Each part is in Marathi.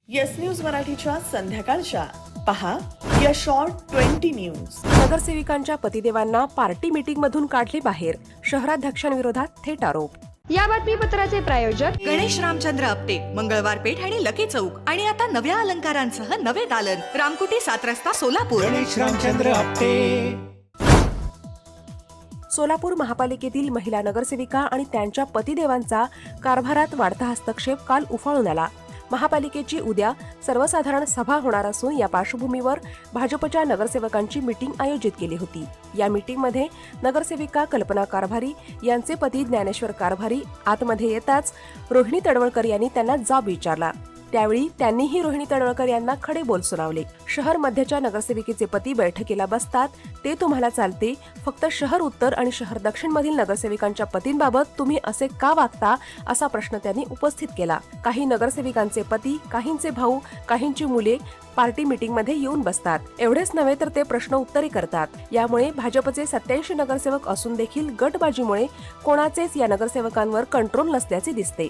येस न्यूज मराठीच्या संध्याकाळच्या पहा या शॉर्ट 20 न्यूज. नगरसेविकांच्या पतिदेवांना पार्टी मीटिंग मधून काढले बाहेर, शहराध्यक्षांविरोधात थेट आरोप. या बातमीपत्राचे प्रायोजक गणेश रामचंद्र आपटे, मंगळवार पेठ आणि लकी चौक. आणि आता नव्या अलंकारांसह नवे दालन, रामकुटी 7 रस्ता सोलापूर. गणेश रामचंद्र आपटे. सोलापूर महापालिकेतील महिला नगरसेविका आणि त्यांच्या पतिदेवांचा कारभारात वाढता हस्तक्षेप काल उफाळून आला. महापालिकेची उद्या सर्वसाधारण सभा होणार असून या पार्श्वभूमीवर भाजपच्या नगरसेवकांची मीटिंग आयोजित केली होती. या मीटिंगमध्ये नगरसेविका कल्पना कारभारी यांचे पती ज्ञानेश्वर कारभारी आतमध्ये येताच रोहिणी तडवळकर यांनी त्यांना जाब विचारला. त्यावेळी त्यांनीही रोहिणी तडवळकर यांना खडे बोल सुनावले. शहर मध्यच्या नगरसेविकेचे पती बैठकीला बसतात ते तुम्हाला चालते, फक्त शहर उत्तर आणि शहर दक्षिण मधील नगरसेविकांच्या पतींबाबत तुम्ही असे का वागता, असा प्रश्न त्यांनी उपस्थित केला. काही नगरसेविकांचे पती, काहींचे भाऊ, काहींची मुले पार्टी मीटिंगमध्ये येऊन बसतात. एवढेच नव्हे तर ते प्रश्न उत्तरे करतात. यामुळे भाजपचे 87 नगरसेवक असून देखील गटबाजीमुळे कोणाचेच या नगरसेवकांवर कंट्रोल नसल्याचे दिसते.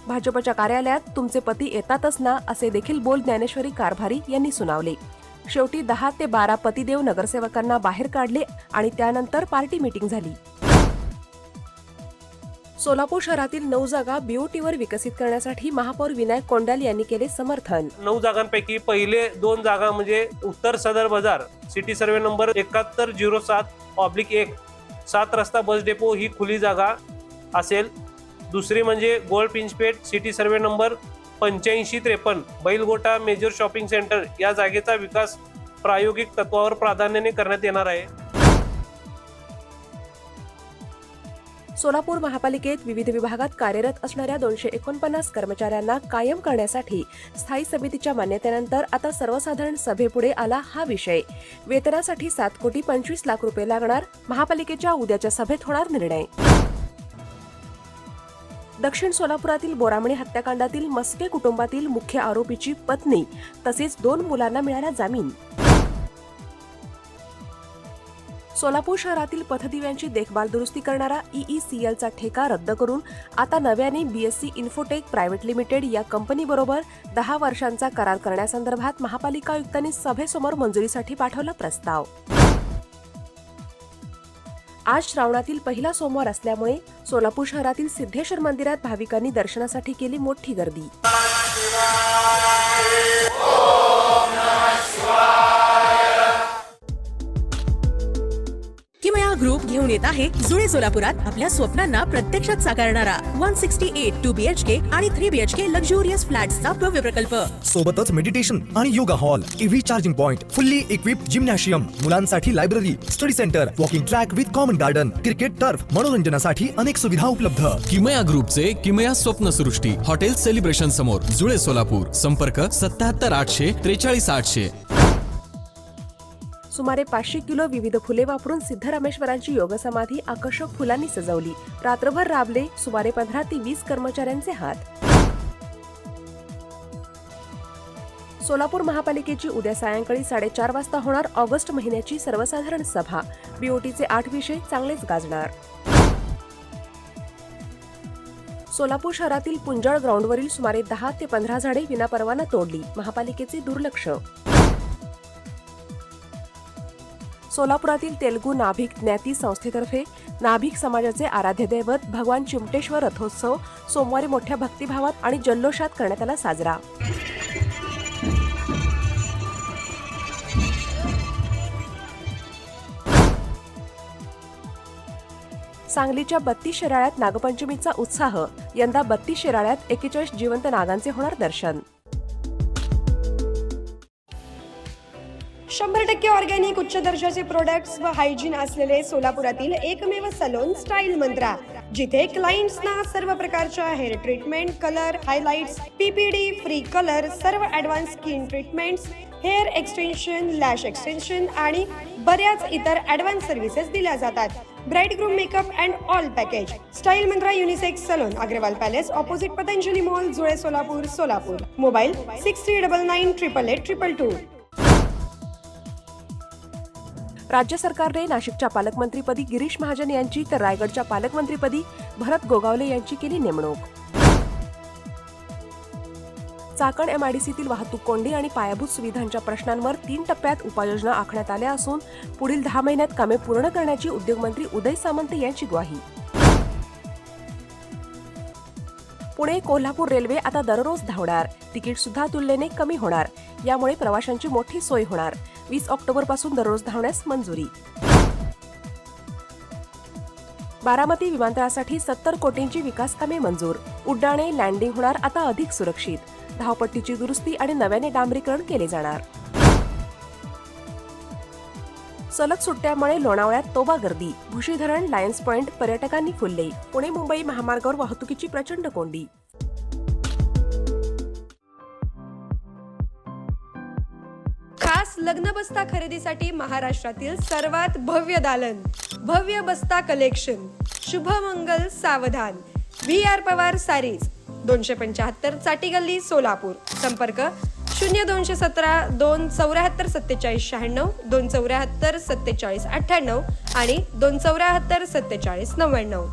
भाजपच्या कार्यालयात तुमचे पती येतातच ना, असे देखील बोल ज्ञानेश्वरी कारभारी यांनी सुनावले. शेवटी 10 ते 12 पतिदेव नगरसेवकांना बाहेर काढले आणि त्यानंतर पार्टी मीटिंग झाली. सोलापूर शहरातील 9 जागा बीओटीवर विकसित करण्यासाठी महापौर विनायक कोंडाल यांनी केले समर्थन. 9 जागांपैकी पहिले 2 जागा म्हणजे उत्तर सदर बाजार सिटी सर्वे नंबर 7107/1 7 रस्ता बस डेपो ही खुली जागा असेल. दुसरी म्हणजे गोल्ड पिंचपेठ सिटी सर्वे नंबर 8553 बैलगोटा मेजर शॉपिंग सेंटर या जागेचा विकास प्रायोगिक तत्वावर प्राधान्याने करण्यात येणार आहे. सोलापूर महापालिकेत विविध विभागात कार्यरत असणाऱ्या 249 कर्मचाऱ्यांना कायम करण्यासाठी स्थायी समितीच्या मान्यतेनंतर आता सर्वसाधारण सभेपुढे आला हा विषय. वेतनासाठी 7,25,00,000 रुपये लागणार. महापालिकेच्या उद्याच्या सभेत होणार निर्णय. दक्षिण सोलापुरातील बोरामणी हत्याकांडातील मस्के कुटुंबातील मुख्य आरोपीची पत्नी तसेच 2 मुलांना मिळाला जामीन. सोलापूर शहरातील पथदिव्यांची देखभाल दुरुस्ती करणारा EECLचा ठेका रद्द करून आता नव्याने BSC इन्फोटेक प्रायव्हेट लिमिटेड या कंपनीबरोबर 10 वर्षांचा करार करण्यासंदर्भात महापालिका आयुक्तांनी सभेसमोर मंजुरीसाठी पाठवला प्रस्ताव. आज श्रावणातील पहिला सोमवार असल्यामुळे सोलापूर शहरातील सिद्धेश्वर मंदिरात भाविकांनी दर्शनासाठी केली मोठी गर्दी. किमया ग्रुप घेऊन येत आहे जुळे सोलापुरात आपल्या स्वप्नांना प्रत्यक्षात साकारणारा 168 2 BHK आणि 3 BHK लक्झुरियस फ्लॅट्सचा भव्य प्रकल्प. सोबतच मेडिटेशन आणि yoga hall, EV charging point, fully equipped gymnasium, मुलांसाठी library, study centre, walking track with common garden, cricket turf, मनोरंजनासाठी अनेक सुविधा उपलब्ध. किमया ग्रुपचे किमया स्वप्नसृष्टी हॉटेल सेलिब्रेशन समोर जुळे सोलापूर. संपर्क 77 800 43 800. सुमारे 500 किलो विविध फुले वापरून सिद्धरामेश्वरांची योगसमाधी आकर्षक फुलांनी सजवली. रात्रभर राबले सुमारे 15 ते 20 कर्मचाऱ्यांचे हात. सोलापूर महापालिकेची उद्या सायंकाळी 4:30 वाजता होणार ऑगस्ट महिन्याची सर्वसाधारण सभा. बीओटीचे 8 विषय चांगलेच गाजणार. सोलापूर शहरातील पुंजाळ ग्राउंडवरील सुमारे 10 ते 15 झाडे विनापरवाना तोडली. महापालिकेचे दुर्लक्ष. सोलापुरातील तेलगू नाभिक ज्ञाती संस्थेतर्फे नाभिक समाजाचे आराध्य दैवत भगवान चिमटेश्वर रथोत्सव सोमवारी मोठ्या भक्तिभावात आणि जल्लोषात करण्यात आला साजरा. सांगलीच्या 32 शिराळ्यात नागपंचमीचा उत्साह. यंदा 32 शिराळ्यात 41 जिवंत नागांचे होणार दर्शन. 100% ऑर्गॅनिक उच्च दर्जाचे प्रोडक्ट्स व हायजीन असलेले सोलापुरातील एकमेव सलोन स्टाईल मंत्रा, जिथे क्लायंट्सना सर्व प्रकारच्या hair treatment, colour, highlights, PPD, free colour, सर्व advance skin treatments, hair extension, lash extension आणि बऱ्याच इतर ॲडव्हान्स सर्व्हिसेस दिल्या जातात. Bride groom makeup and all package. Style Mantra unisex salon, Agarwal palace, opposite Patanjali mall, Jule Solapur, Solapur. Mobile 6399888822. राज्य सरकारने नाशिकच्या पालकमंत्रीपदी गिरीश महाजन यांची तर रायगडच्या पालकमंत्रीपदी भरत गोगावले यांची केली नेमणूक. चाकण MIDCतील वाहतूक कोंडी आणि पायाभूत सुविधांच्या प्रश्नांवर 3 टप्प्यात उपाययोजना आखण्यात आल्या असून पुढील 10 महिन्यात कामे पूर्ण करण्याची उद्योगमंत्री उदय सामंत यांची ग्वाही. पुणे कोल्हापूर रेल्वे आता दररोज धावणार, तिकीट सुद्धा तुलनेने कमी होणार. यामुळे प्रवाशांची मोठी सोय होणार. 20 ऑक्टोबरपासून दररोज धावण्यास मंजुरी. बारामती विमानतळासाठी 70 कोटींची विकास कामे मंजूर. उड्डाणे, लँडिंग होणार आता अधिक सुरक्षित. धावपट्टीची दुरुस्ती आणि नव्याने डांबरीकरण केले जाणार. सलग सुट्ट्यामुळे लोणावळ्यात तोबा गर्दी. भुशी धरण, लायन्स पॉइंट पर्यटकांनी फुलले. पुणे मुंबई महामार्गावर वाहतुकीची प्रचंड कोंडी. खास लग्न बस्ता खरेदीसाठी महाराष्ट्रातील सर्वात भव्य दालन, भव्य बस्ता कलेक्शन, शुभमंगल सावधान, VR पवार सारीज, 275 चाटी गल्ली, सोलापूर. संपर्क 0217 274 47 96, 274 47 98 आणि 274 47 99.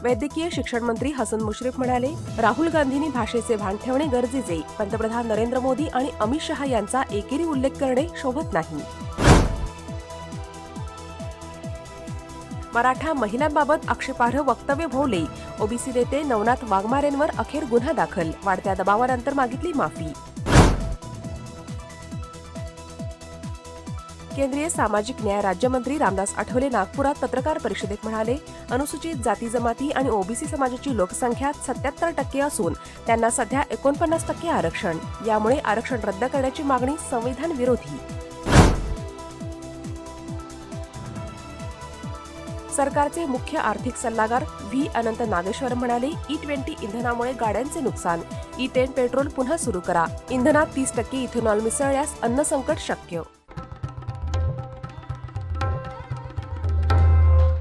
वैद्यकीय शिक्षण मंत्री हसन मुश्रीफ म्हणाले, राहुल गांधींनी भाषेचे भान ठेवणे गरजेचे. पंतप्रधान नरेंद्र मोदी आणि अमित शहा यांचा एकेरी उल्लेख करणे शोभत नाही. मराठा महिलांबाबत आक्षेपार्ह वक्तव्य भोवले. ओबीसी नेते नवनाथ वाघमारेंवर अखेर गुन्हा दाखल. वाढत्या दबावानंतर मागितली माफी. केंद्रीय सामाजिक न्याय राज्यमंत्री रामदास आठवले नागपुरात पत्रकार परिषदेत म्हणाले, अनुसूचित जाती जमाती आणि ओबीसी समाजाची लोकसंख्या 77% असून त्यांना सध्या 49% आरक्षण. यामुळे आरक्षण रद्द करण्याची मागणी संविधान विरोधी. सरकारचे मुख्य आर्थिक सल्लागार व्ही अनंत नागेश्वर म्हणाले, E20 इंधनामुळे गाड्यांचे नुकसान. E10 पेट्रोल पुन्हा सुरू करा. इंधनात 30% इथेनॉल मिसळल्यास अन्न संकट शक्य.